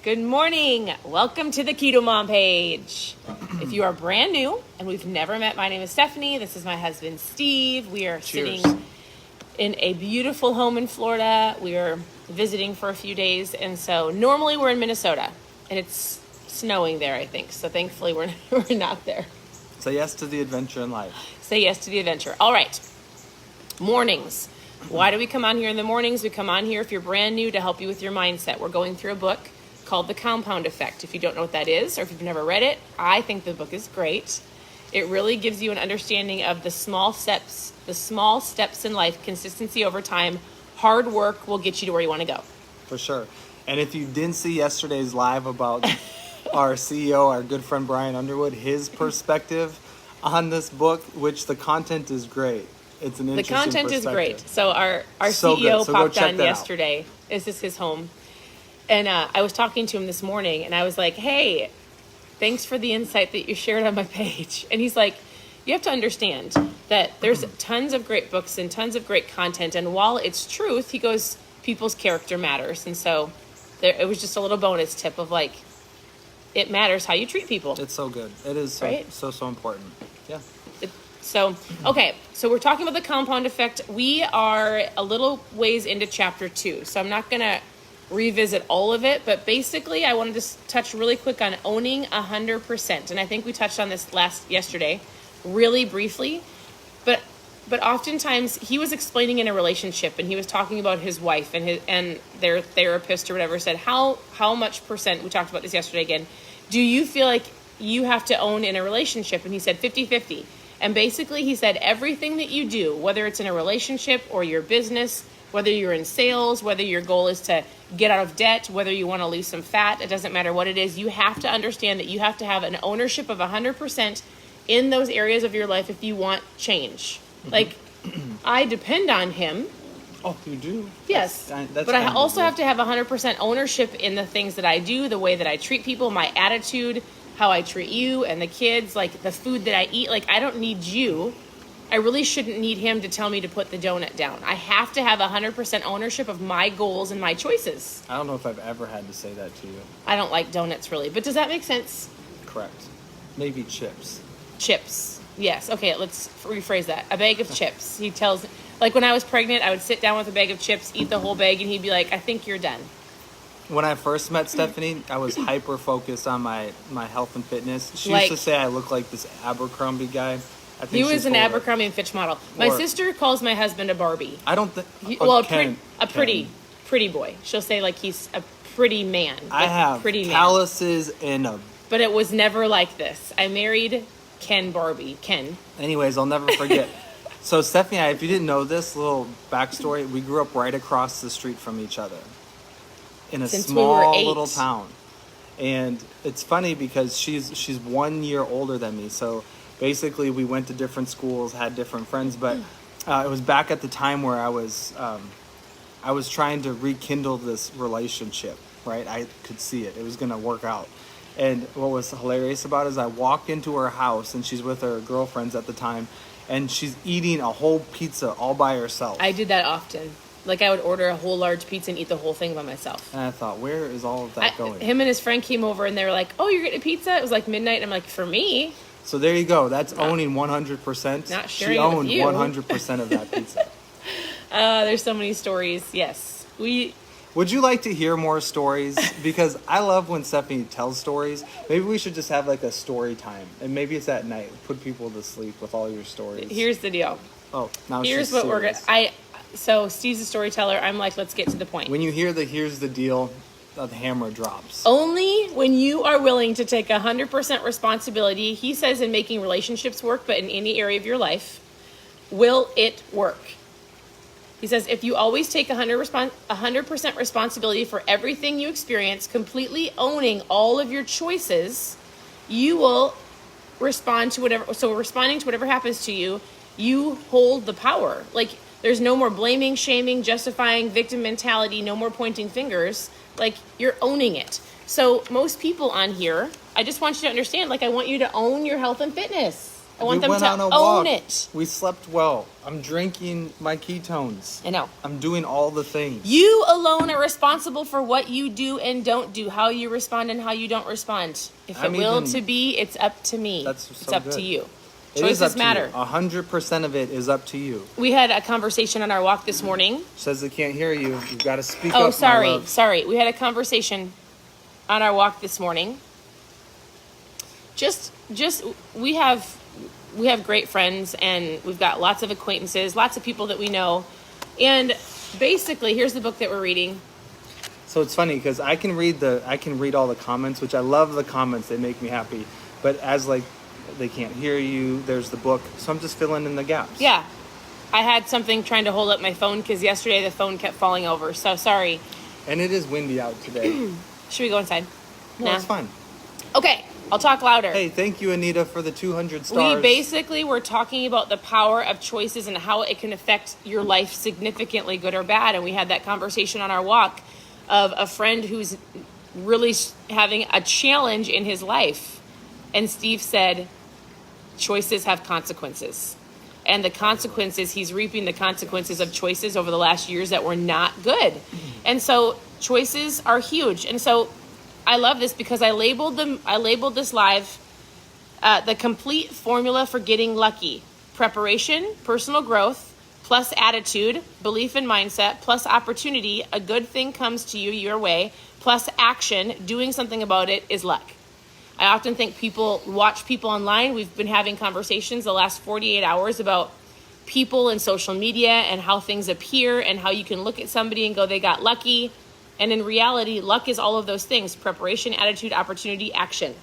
Good morning. Welcome to the KetoMom page. If you are brand new and we've never met, my name is Stephanie. This is my husband, Steve. We are Cheers. sitting in a beautiful home in Florida. We are visiting for a few days. And so normally we're in Minnesota and it's snowing there, I think. So thankfully we're not there. Say yes to the adventure in life. Say yes to the adventure. All right. Mornings. Why do we come on here in the mornings? We come on here if you're brand new to help you with your mindset. We're going through a book called The Compound Effect. If you don't know what that is, or if you've never read it, I think the book is great. It really gives you an understanding of the small steps in life, consistency over time. Hard work will get you to where you want to go. For sure. And if you didn't see yesterday's live about our CEO, our good friend Brian Underwood, his perspective on this book, which the content is great. It's an interesting The content is great. So our So CEO good. So popped go check on that out. yesterday. This is his home. And I was talking to him this morning, and I was like, hey, thanks for the insight that you shared on my page. And he's like, you have to understand that there's tons of great books and tons of great content. And while it's truth, he goes, people's character matters. And so it was just a little bonus tip of like, it matters how you treat people. It's so good. It is so, Right? so important. Yeah. So we're talking about the compound effect. We are a little ways into chapter 2. So I'm not going to revisit all of it, but basically I wanted to touch really quick on owning 100%. And I think we touched on this yesterday really briefly, but oftentimes he was explaining in a relationship and he was talking about his wife and their therapist or whatever said, how much percent, we talked about this yesterday again, do you feel like you have to own in a relationship? And he said 50-50. And basically he said everything that you do, whether it's in a relationship or your business, whether you're in sales, whether your goal is to get out of debt, whether you want to lose some fat, it doesn't matter what it is, you have to understand that you have to have an ownership of 100% in those areas of your life if you want change. Mm-hmm. Like, I depend on him. Oh, you do? Yes. That's but I kind also of have to have 100% ownership in the things that I do, the way that I treat people, my attitude, how I treat you and the kids, like the food that I eat. Like, I don't need you. I really shouldn't need him to tell me to put the donut down. I have to have 100% ownership of my goals and my choices. I don't know if I've ever had to say that to you. I don't like donuts really, but does that make sense? Correct. Maybe chips. Chips. Yes. Okay, let's rephrase that. A bag of chips. He tells, like when I was pregnant, I would sit down with a bag of chips, eat the whole bag, and he'd be like, I think you're done. When I first met Stephanie, I was hyper focused on my health and fitness. She Like- used to say I look like this Abercrombie guy. I think He was she's an full of it. Abercrombie and Fitch model. My Or- sister calls my husband a Barbie. I don't think. A pretty boy. She'll say like he's a pretty man. I Like, have pretty man. calluses and a. But it was never like this. I married Ken. Anyways, I'll never forget. So Stephanie, and I, if you didn't know this little backstory, we grew up right across the street from each other in a Since we were small 8. little town. And it's funny because she's 1 year older than me. So basically, we went to different schools, had different friends, but it was back at the time where I was trying to rekindle this relationship. Right, I could see it; it was going to work out. And what was hilarious about it is I walk into her house and she's with her girlfriends at the time, and she's eating a whole pizza all by herself. I did that often. Like I would order a whole large pizza and eat the whole thing by myself. And I thought, where is all of that going? Him and his friend came over and they were like, "Oh, you're getting a pizza?" It was like midnight. And I'm like, "For me." So there you go. That's owning 100%. Not sharing she it with owned you. 100% of that pizza. There's so many stories. Yes, Would you like to hear more stories? Because I love when Stephanie tells stories. Maybe we should just have like a story time. And maybe it's at night. Put people to sleep with all your stories. Here's the deal. Oh, now Here's she's what we're serious. gonna. So Steve's a storyteller. I'm like, let's get to the point. When you hear the here's the deal, the hammer drops. Only when you are willing to take 100% responsibility, he says, in making relationships work, but in any area of your life, will it work. He says, if you always take 100% responsibility for everything you experience, completely owning all of your choices, you will respond to whatever. So responding to whatever happens to you, you hold the power. Like, there's no more blaming, shaming, justifying, victim mentality, no more pointing fingers. Like, you're owning it. So most people on here, I just want you to understand, like, I want you to own your health and fitness. I want them went to on a own walk. it. We slept well. I'm drinking my ketones. I know. I'm doing all the things. You alone are responsible for what you do and don't do, how you respond and how you don't respond. If it will to be, it's up to me. It's up to you. Choices matter. 100% of it is up to you. We had a conversation on our walk this morning. Says they can't hear you. You've got to speak up. Oh, sorry. We had a conversation on our walk this morning. Just we have great friends, and we've got lots of acquaintances, lots of people that we know. And basically, here's the book that we're reading. So it's funny because I can read all the comments, which I love the comments. They make me happy. But as like they can't hear you, there's the book. So I'm just filling in the gaps. Yeah. I had something trying to hold up my phone because yesterday the phone kept falling over. So sorry. And it is windy out today. Should we go inside? No, it's fine. Okay. I'll talk louder. Hey, thank you, Anita, for the 200 stars. We basically were talking about the power of choices and how it can affect your life significantly, good or bad. And we had that conversation on our walk of a friend who's really having a challenge in his life. And Steve said, choices have consequences. And the consequences, he's reaping the consequences of choices over the last years that were not good. And so choices are huge. And so I love this because I labeled this live the complete formula for getting lucky. Preparation, personal growth, plus attitude, belief and mindset, plus opportunity. A good thing comes to you your way, plus action, doing something about it is luck. I often think people watch people online. We've been having conversations the last 48 hours about people and social media and how things appear and how you can look at somebody and go, they got lucky. And in reality, luck is all of those things: preparation, attitude, opportunity, action.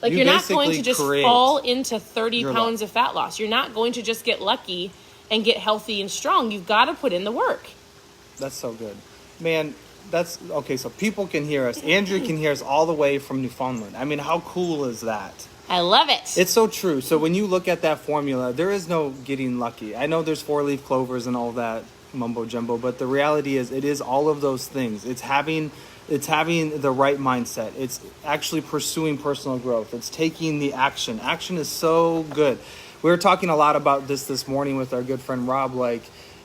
Like you're not going to just fall into 30 pounds of fat loss. You're not going to just get lucky and get healthy and strong. You've got to put in the work. That's so good. Man, that's okay. So people can hear us. Andrew can hear us all the way from Newfoundland. I mean, how cool is that? I love it. It's so true. So when you look at that formula, there is no getting lucky. I know there's 4-leaf clovers and all that mumbo jumbo, but the reality is it is all of those things. It's having the right mindset. It's actually pursuing personal growth. It's taking the action. Action is so good. We were talking a lot about this morning with our good friend Rob, like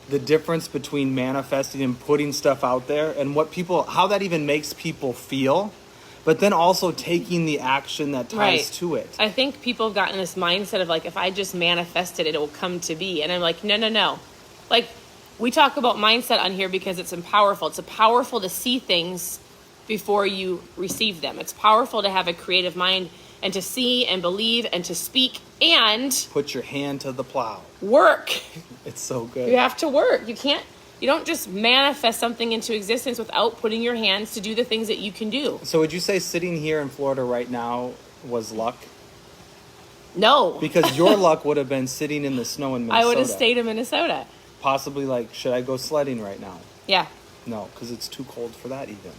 the difference between manifesting and putting stuff out there and how that even makes people feel, but then also taking the action that ties to it. I think people have gotten this mindset of like, if I just manifest it, it will come to be. And I'm like, no. Like, we talk about mindset on here because it's powerful. It's powerful to see things before you receive them. It's powerful to have a creative mind and to see and believe and to speak and put your hand to the plow. Work. It's so good. You have to work. You don't just manifest something into existence without putting your hands to do the things that you can do. So would you say sitting here in Florida right now was luck? No. Because your luck would have been sitting in the snow in Minnesota. I would have stayed in Minnesota. Possibly like, should I go sledding right now? Yeah. No, because it's too cold for that even.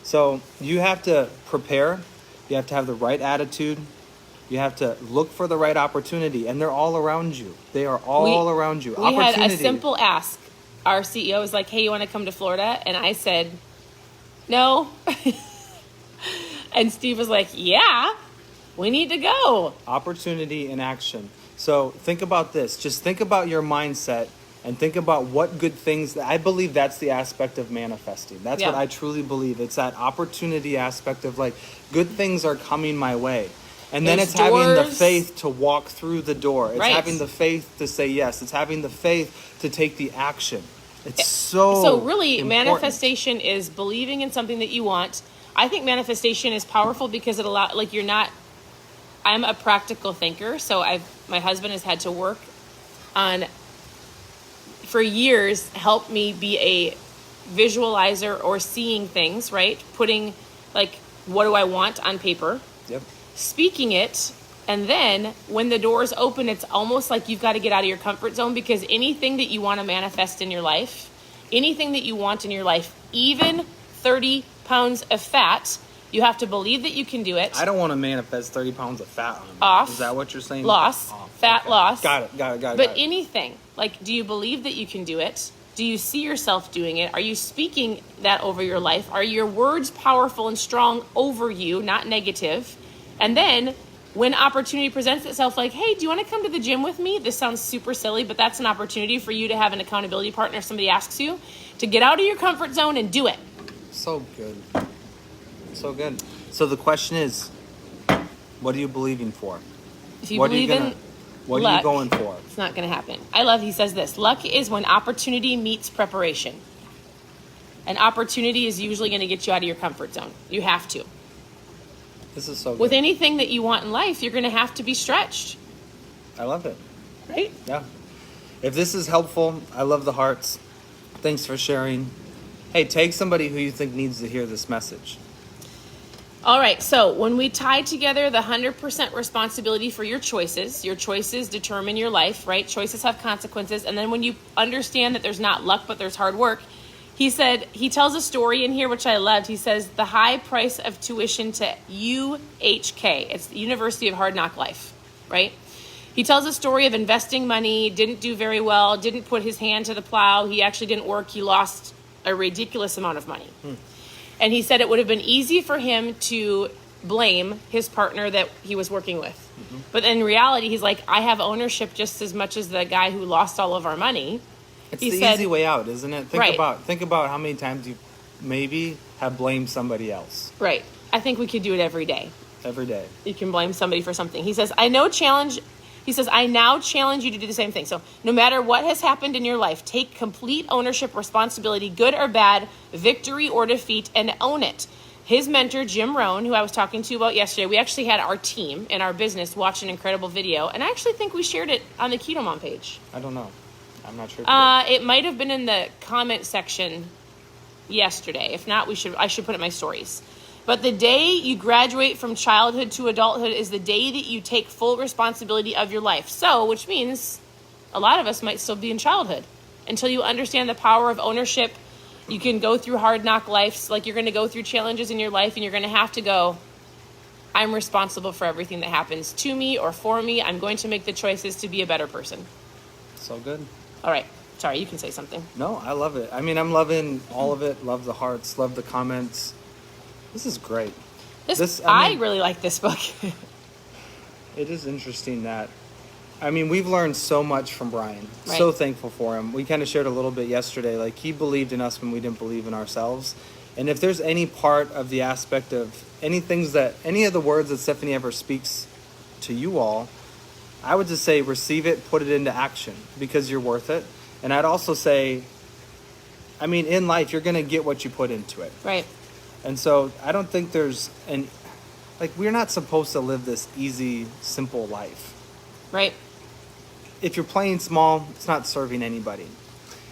So you have to prepare. You have to have the right attitude. You have to look for the right opportunity. And they're all around you. They are all around you. We had a simple ask. Our CEO was like, hey, you want to come to Florida? And I said, no. And Steve was like, yeah, we need to go. Opportunity and action. So think about this. Just think about your mindset. And think about what good things. I believe that's the aspect of manifesting. That's what I truly believe. It's that opportunity aspect of like, good things are coming my way. And then it's having the faith to walk through the door. It's having the faith to say yes. It's having the faith to take the action. It's so really important. Manifestation is believing in something that you want. I think manifestation is powerful because it allows, like, I'm a practical thinker. So my husband has had to work on, for years, help me be a visualizer or seeing things, right? Putting, like, what do I want on paper? Yep. Speaking it, and then when the doors open, it's almost like you've got to get out of your comfort zone, because anything that you want to manifest in your life, anything that you want in your life, even 30 pounds of fat, you have to believe that you can do it. I don't want to manifest 30 pounds of fat on me. Off. Is that what you're saying? Loss. Fat loss. Got it. But anything, like, do you believe that you can do it? Do you see yourself doing it? Are you speaking that over your life? Are your words powerful and strong over you, not negative? And then when opportunity presents itself, like, hey, do you want to come to the gym with me? This sounds super silly, but that's an opportunity for you to have an accountability partner if somebody asks you to get out of your comfort zone and do it. So good. So good. So the question is, what are you believing for? If you believe in what luck, are you going for? it's not going to happen. He says this, luck is when opportunity meets preparation. An opportunity is usually going to get you out of your comfort zone. You have to. This is so good. With anything that you want in life, you're going to have to be stretched. I love it. Right? Yeah. If this is helpful, I love the hearts. Thanks for sharing. Hey, take somebody who you think needs to hear this message. All right, so when we tie together the 100% responsibility for your choices determine your life, right? Choices have consequences. And then when you understand that there's not luck, but there's hard work, he tells a story in here, which I loved. He says, the high price of tuition to UHK. It's the University of Hard Knock Life, right? He tells a story of investing money, didn't do very well, didn't put his hand to the plow. He actually didn't work. He lost a ridiculous amount of money. And he said it would have been easy for him to blame his partner that he was working with. Mm-hmm. But in reality, he's like, I have ownership just as much as the guy who lost all of our money. It's easy way out, isn't it? Think about how many times you maybe have blamed somebody else. Right. I think we could do it every day. Every day. You can blame somebody for something. He says, I now challenge you to do the same thing. So no matter what has happened in your life, take complete ownership, responsibility, good or bad, victory or defeat, and own it. His mentor, Jim Rohn, who I was talking to about yesterday, we actually had our team in our business watch an incredible video. And I actually think we shared it on the KetoMom page. I don't know. I'm not sure. It might have been in the comment section yesterday. If not, I should put it in my stories. But the day you graduate from childhood to adulthood is the day that you take full responsibility of your life. So, which means a lot of us might still be in childhood until you understand the power of ownership. You can go through hard knock lives, like you're going to go through challenges in your life, and you're going to have to go, I'm responsible for everything that happens to me or for me. I'm going to make the choices to be a better person. So good. All right. Sorry, you can say something. No, I love it. I mean, I'm loving all of it. Love the hearts. Love the comments. This is great. I really like this book. It is interesting that, we've learned so much from Brian. Right. So thankful for him. We kind of shared a little bit yesterday. Like, he believed in us when we didn't believe in ourselves. And if there's any part of the aspect of any of the words that Stephanie ever speaks to you all, I would just say receive it, put it into action, because you're worth it. And I'd also say, in life, you're going to get what you put into it. Right. And so I don't think we're not supposed to live this easy, simple life. Right. If you're playing small, it's not serving anybody.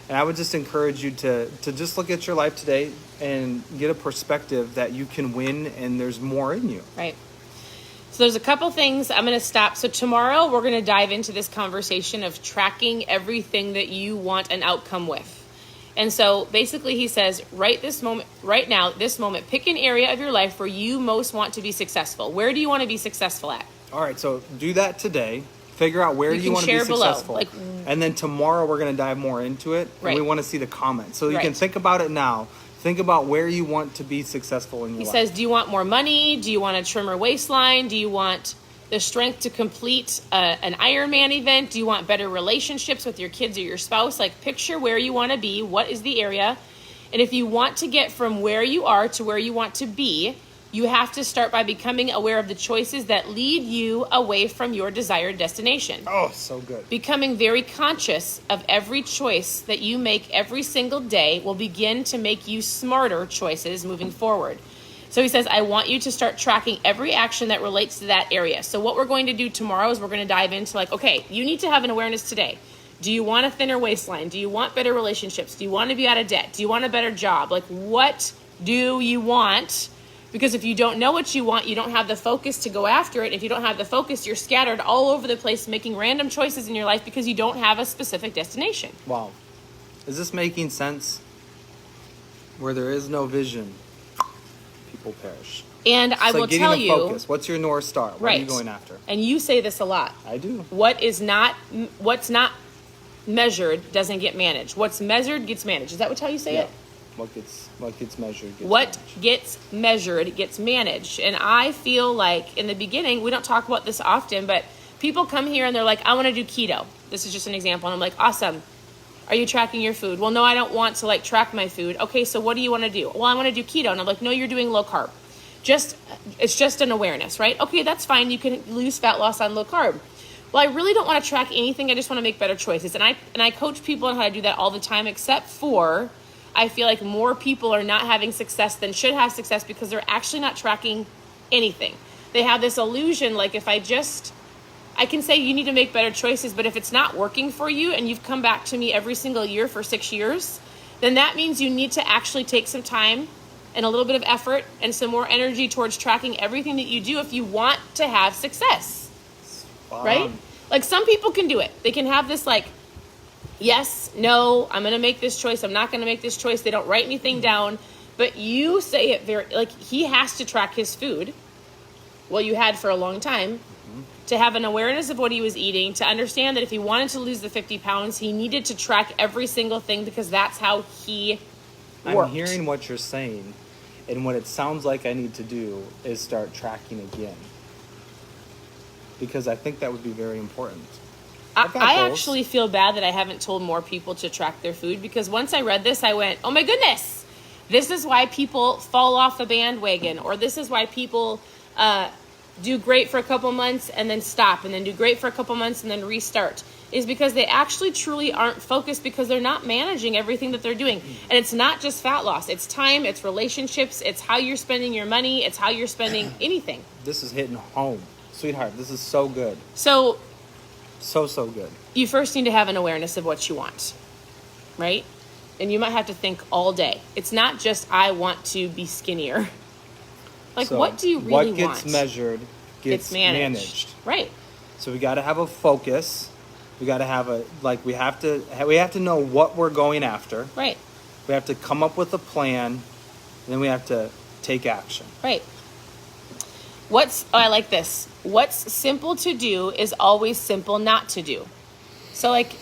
And I would just encourage you to just look at your life today and get a perspective that you can win and there's more in you. Right. So there's a couple things I'm going to stop. So tomorrow we're going to dive into this conversation of tracking everything that you want an outcome with. And so basically he says, right now, pick an area of your life where you most want to be successful. Where do you want to be successful at? All right, so do that today. Figure out where you want to be successful. And then tomorrow we're going to dive more into it. Right. And we want to see the comments. So you can think about it now. Think about where you want to be successful in your life. He says, do you want more money? Do you want a trimmer waistline? Do you want the strength to complete an Ironman event? Do you want better relationships with your kids or your spouse? Like, picture where you want to be. What is the area? And if you want to get from where you are to where you want to be, you have to start by becoming aware of the choices that lead you away from your desired destination. Oh, so good. Becoming very conscious of every choice that you make every single day will begin to make you smarter choices moving forward. So he says, I want you to start tracking every action that relates to that area. So what we're going to do tomorrow is we're going to dive into okay, you need to have an awareness today. Do you want a thinner waistline? Do you want better relationships? Do you want to be out of debt? Do you want a better job? What do you want? Because if you don't know what you want, you don't have the focus to go after it. If you don't have the focus, you're scattered all over the place making random choices in your life because you don't have a specific destination. Wow. Is this making sense? Where there is no vision, people perish. And I will tell you, focus. What's your North Star? What are you going after? And you say this a lot. I do. What's not measured doesn't get managed. What's measured gets managed. Is that how you say it? What gets measured Gets measured gets managed. And I feel like in the beginning, we don't talk about this often, but people come here and they're like, I want to do keto. This is just an example. And I'm like, awesome. Are you tracking your food? Well, no, I don't want to like track my food. Okay, so what do you want to do? Well, I want to do keto. And I'm like, no, you're doing low carb. It's just an awareness, right? Okay, that's fine. You can lose fat loss on low carb. Well, I really don't want to track anything. I just want to make better choices. And I coach people on how to do that all the time, except for I feel like more people are not having success than should have success because they're actually not tracking anything. They have this illusion, like if I can say you need to make better choices, but if it's not working for you and you've come back to me every single year for 6 years, then that means you need to actually take some time and a little bit of effort and some more energy towards tracking everything that you do if you want to have success. Right? Like some people can do it. They can have this like, yes, no, I'm going to make this choice. I'm not going to make this choice. They don't write anything down, but you say it very, like he has to track his food. Well, you had for a long time to have an awareness of what he was eating, to understand that if he wanted to lose the 50 pounds, he needed to track every single thing because that's how he worked. I'm hearing what you're saying, and what it sounds like I need to do is start tracking again. Because I think that would be very important. I actually feel bad that I haven't told more people to track their food, because once I read this, I went, oh my goodness, this is why people fall off the bandwagon, or this is why people do great for a couple months and then stop, and then do great for a couple months and then restart, is because they actually truly aren't focused because they're not managing everything that they're doing. And it's not just fat loss. It's time, it's relationships, it's how you're spending your money, it's how you're spending anything. This is hitting home. Sweetheart, this is so good. So good. You first need to have an awareness of what you want, right? And you might have to think all day. It's not just, I want to be skinnier. Like, so what do you really want? What gets measured gets managed. Right. So we got to have a focus. We got to have we have to know what we're going after. Right. We have to come up with a plan, and then we have to take action. Right. I like this. What's simple to do is always simple not to do. So like,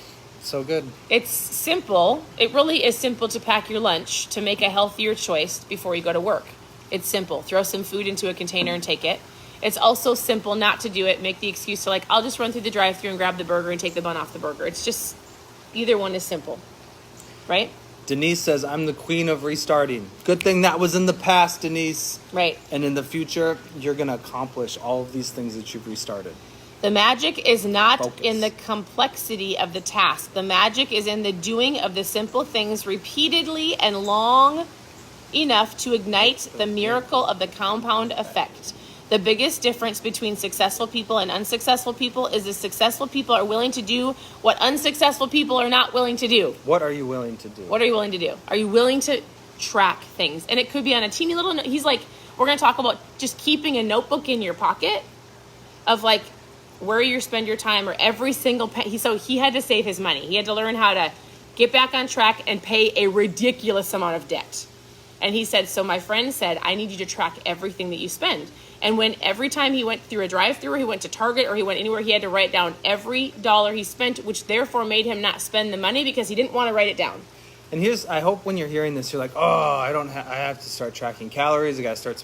so good. It's simple. It really is simple to pack your lunch, to make a healthier choice before you go to work. It's simple. Throw some food into a container and take it. It's also simple not to do it. Make the excuse to like, I'll just run through the drive-thru and grab the burger and take the bun off the burger. It's just, either one is simple, right? Denise says, I'm the queen of restarting. Good thing that was in the past, Denise. Right. And in the future, you're going to accomplish all of these things that you've restarted. The magic is not in the complexity of the task. The magic is in the doing of the simple things repeatedly and long enough to ignite the miracle of the compound effect. The biggest difference between successful people and unsuccessful people is that successful people are willing to do what unsuccessful people are not willing to do. What are you willing to do? What are you willing to do? Are you willing to track things? And it could be on a teeny little note. He's like, we're going to talk about just keeping a notebook in your pocket of like where you spend your time, or every single penny. So he had to save his money. He had to learn how to get back on track and pay a ridiculous amount of debt. And he said, so my friend said, I need you to track everything that you spend. And every time he went through a drive-thru, or he went to Target, or he went anywhere, he had to write down every dollar he spent, which therefore made him not spend the money because he didn't want to write it down. And I hope when you're hearing this, you're like, oh, I have to start tracking calories. I got to start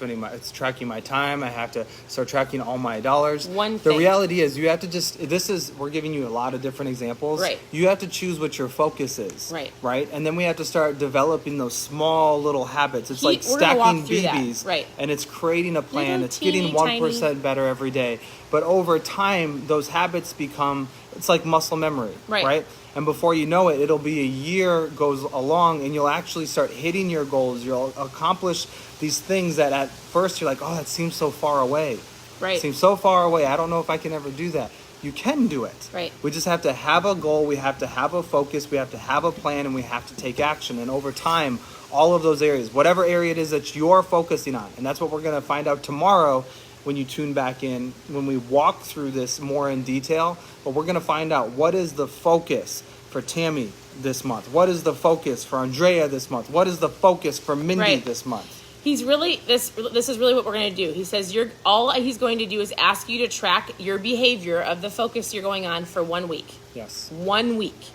tracking my time. I have to start tracking all my dollars. The reality is you have to we're giving you a lot of different examples. Right. You have to choose what your focus is. Right. Right. And then we have to start developing those small little habits. It's like stacking BBs. Right. And it's creating a plan. Little it's getting 1% better every day. But over time, those habits it's like muscle memory. Right. And before you know it, it'll be a year goes along, and you'll actually start hitting your goals. You'll accomplish these things that at first you're like, oh, that seems so far away. Right. It seems so far away. I don't know if I can ever do that. You can do it. Right. We just have to have a goal. We have to have a focus. We have to have a plan, and we have to take action. And over time, all of those areas, whatever area it is that you're focusing on, and that's what we're going to find out tomorrow when you tune back in, when we walk through this more in detail. But we're going to find out what is the focus for Tammy this month. What is the focus for Andrea this month? What is the focus for Mindy this month? He's really, this is really what we're going to do. He says all he's going to do is ask you to track your behavior of the focus you're going on for 1 week. Yes. 1 week.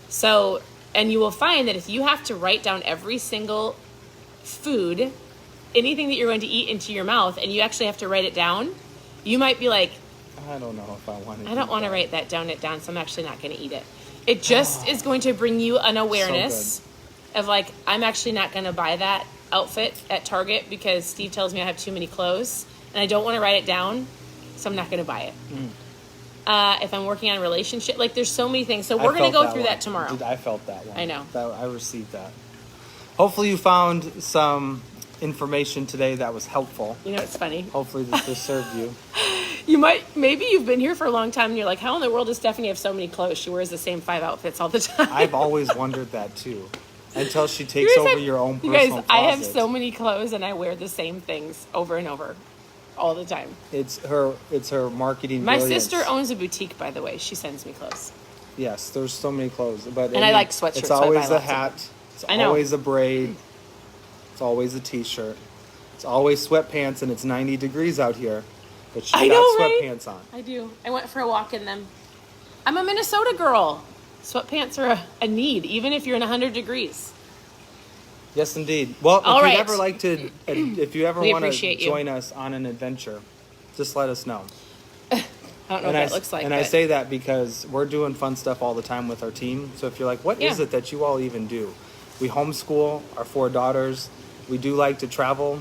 So And you will find that if you have to write down every single food, anything that you're going to eat into your mouth, and you actually have to write it down, you might be like, I don't know if I want to. I don't want to write that down, so I'm actually not going to eat it. It just is going to bring you an awareness of like, I'm actually not going to buy that outfit at Target because Steve tells me I have too many clothes and I don't want to write it down, so I'm not going to buy it. If I'm working on a relationship, like there's so many things. So we're going to go through that tomorrow. Dude, I felt that one. I know. I received that. Hopefully you found some information today that was helpful. You know, it's funny. Hopefully this served you. Maybe you've been here for a long time and you're like, how in the world does Stephanie have so many clothes? She wears the same 5 outfits all the time. I've always wondered that too. Until she takes over your own personal closet. I have so many clothes and I wear the same things over and over all the time. It's her marketing My brilliance. sister owns a boutique, by the way. She sends me clothes. Yes, there's so many clothes. But I like sweatshirts. It's so I always buy a lots of hat. them. It's I know. always a braid. It's always a t-shirt. It's always sweatpants, and it's 90 degrees out here. But she got sweatpants on. I do. I went for a walk in them. I'm a Minnesota girl. Sweatpants are a need, even if you're in 100 degrees. Yes, indeed. Well, if you ever want to join us on an adventure, just let us know. I don't know what that looks like. And I say that because we're doing fun stuff all the time with our team. So if you're like, what is it that you all even do? We homeschool our 4 daughters. We do like to travel.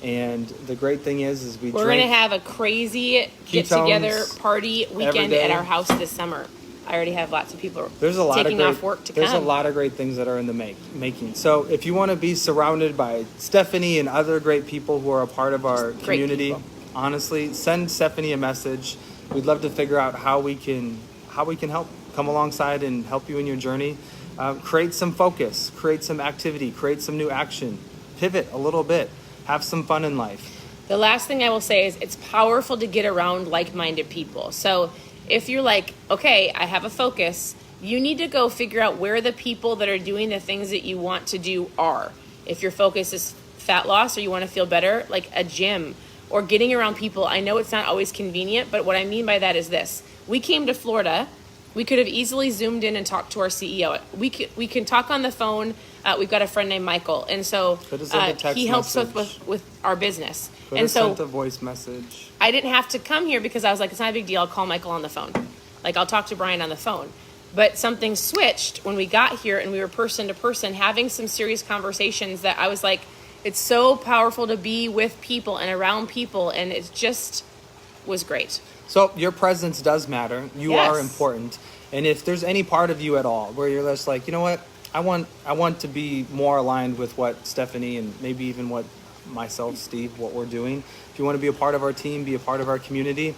And the great thing is we're going to have a crazy get-together party weekend at our house this summer. I already have lots of people taking off work to come. There's a lot of great things that are in the making. So if you want to be surrounded by Stephanie and other great people who are a part of our community, honestly, send Stephanie a message. We'd love to figure out how we can help, come alongside and help you in your journey. Create some focus, create some activity, create some new action, pivot a little bit, have some fun in life. The last thing I will say is it's powerful to get around like-minded people. So if you're like, okay, I have a focus, you need to go figure out where the people that are doing the things that you want to do are. If your focus is fat loss or you want to feel better, like a gym or getting around people. I know it's not always convenient, but what I mean by that is this. We came to Florida. We could have easily Zoomed in and talked to our CEO. We can talk on the phone. We've got a friend named Michael, and so he helps us with our business. Sent a voice message. I didn't have to come here because I was like, it's not a big deal. I'll call Michael on the phone. Like, I'll talk to Brian on the phone. But something switched when we got here and we were person to person having some serious conversations that I was like, it's so powerful to be with people and around people, and it just was great. So your presence does matter. You are important. And if there's any part of you at all where you're just like, you know what, I want to be more aligned with what Stephanie and maybe even what myself, Steve, what we're doing. If you want to be a part of our team, be a part of our community,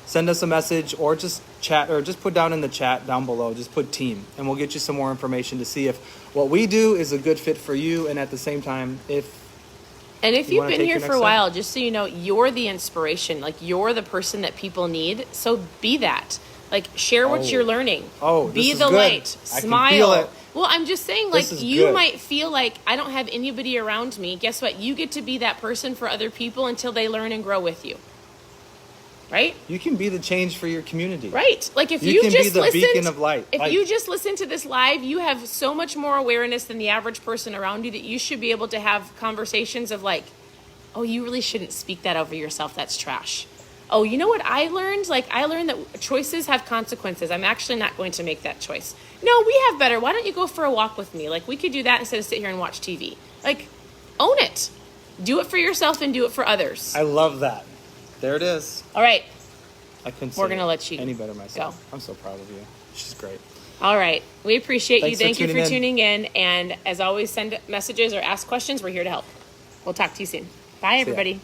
send us a message or just chat or just put down in the chat down below, just put team, and we'll get you some more information to see if what we do is a good fit for you. And at the same time, if you've been here for a while, just so you know, you're the inspiration. Like, you're the person that people need. So be that. Like, share what you're learning. Be the light. Smile. I can feel it. Well, I'm just saying, like, you might feel like I don't have anybody around me. Guess what? You get to be that person for other people until they learn and grow with you. Right? You can be the change for your community. Right. Like, if you can be the beacon of light. If you just listen to this live, you have so much more awareness than the average person around you that you should be able to have conversations of like, oh, you really shouldn't speak that over yourself. That's trash. Oh, you know what I learned? Like, I learned that choices have consequences. I'm actually not going to make that choice. No, we have better. Why don't you go for a walk with me? Like, we could do that instead of sit here and watch TV. Like, own it. Do it for yourself and do it for others. I love that. There it is. All right. I couldn't We're going to let you any better myself. Go. I'm so proud of you. She's great. All right. We appreciate you. Thanks Thank you for tuning in. And as always, send messages or ask questions. We're here to help. We'll talk to you soon. Bye, everybody.